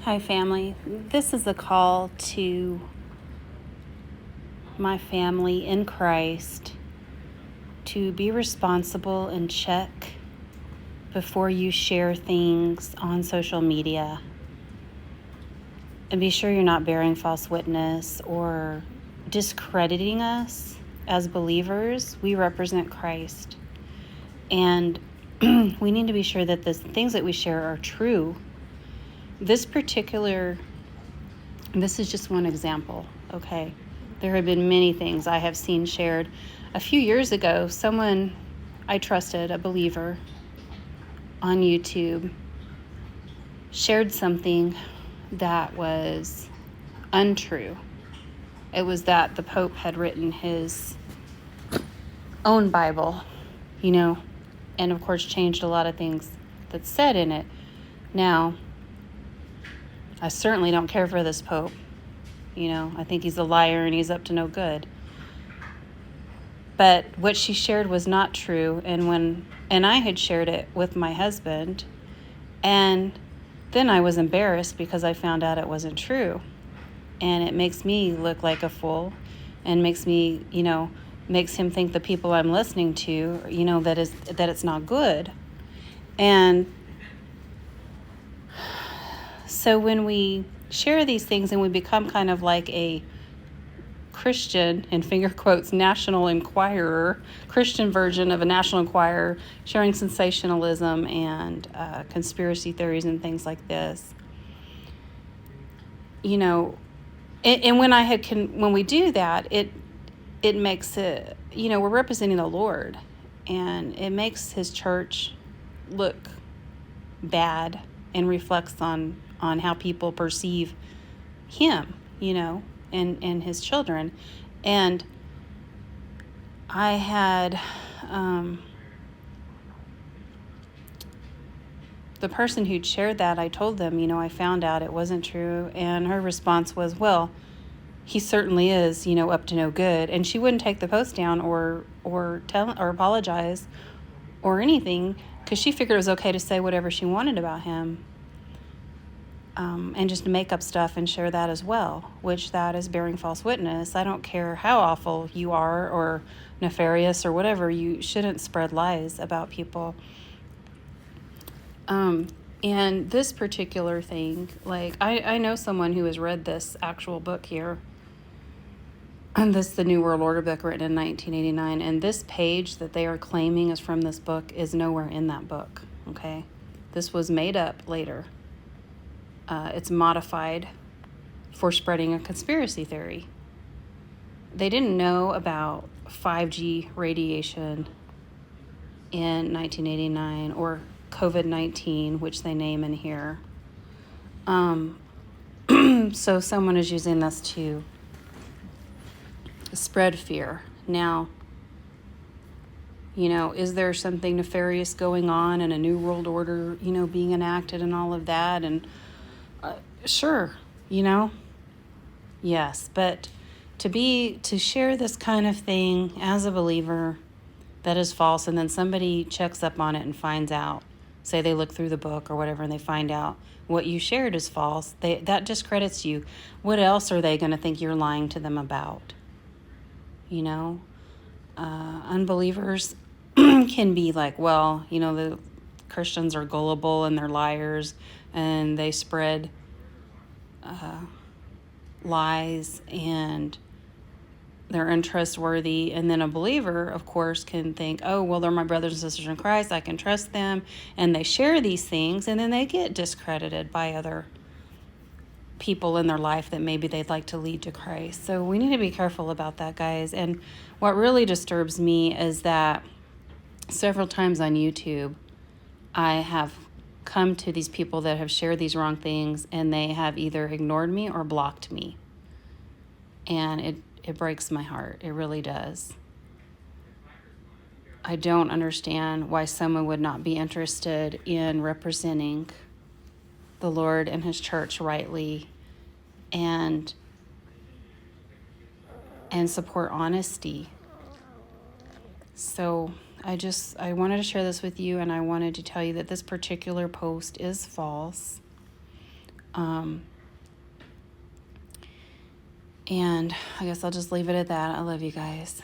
Hi, family. This is a call to my family in Christ to be responsible and check before you share things on social media. And be sure you're not bearing false witness or discrediting us as believers. We represent Christ. And we need to be sure that the things that we share are true. This is just one example, okay? There have been many things I have seen shared. A few years ago, someone I trusted, a believer, on YouTube, shared something that was untrue. It was that the Pope had written his own Bible, and of course changed a lot of things that's said in it. Now, I certainly don't care for this Pope. I think he's a liar and he's up to no good. But what she shared was not true, and I had shared it with my husband, and then I was embarrassed because I found out it wasn't true. And it makes me look like a fool and makes him think the people I'm listening to, that it's not good. And so when we share these things and we become kind of like a Christian, in finger quotes, National Enquirer, Christian version of a National Enquirer, sharing sensationalism and conspiracy theories and things like this. And when we do that, it makes it, we're representing the Lord, and it makes His church look bad and reflects on how people perceive Him, and His children. And I had the person who'd shared that, I told them, I found out it wasn't true, and her response was, well, he certainly is, up to no good. And she wouldn't take the post down or tell or apologize or anything, because she figured it was okay to say whatever she wanted about him, and just make up stuff and share that as well, which that is bearing false witness. I don't care how awful you are or nefarious or whatever, you shouldn't spread lies about people. And this particular thing, like, I know someone who has read this actual book here, and this, the New World Order book written in 1989, and this page that they are claiming is from this book is nowhere in that book, okay? This was made up later. It's modified for spreading a conspiracy theory. They didn't know about 5G radiation in 1989 or COVID-19, which they name in here. So someone is using this to spread fear. Now, is there something nefarious going on and a new world order, being enacted and all of that? And sure, yes, but to share this kind of thing as a believer that is false, and then somebody checks up on it and finds out, say they look through the book or whatever, and they find out what you shared is false, that discredits you. What else are they going to think you're lying to them about? Unbelievers can be like, well, the Christians are gullible and they're liars and they spread lies and they're untrustworthy. And then a believer, of course, can think, oh, well, they're my brothers and sisters in Christ, I can trust them. And they share these things, and then they get discredited by other people in their life that maybe they'd like to lead to Christ. So we need to be careful about that, guys. And what really disturbs me is that several times on YouTube, I have come to these people that have shared these wrong things, and they have either ignored me or blocked me. And it breaks my heart. It really does. I don't understand why someone would not be interested in representing the Lord and His church rightly and support honesty. So I wanted to share this with you, and I wanted to tell you that this particular post is false. And I guess I'll just leave it at that. I love you guys.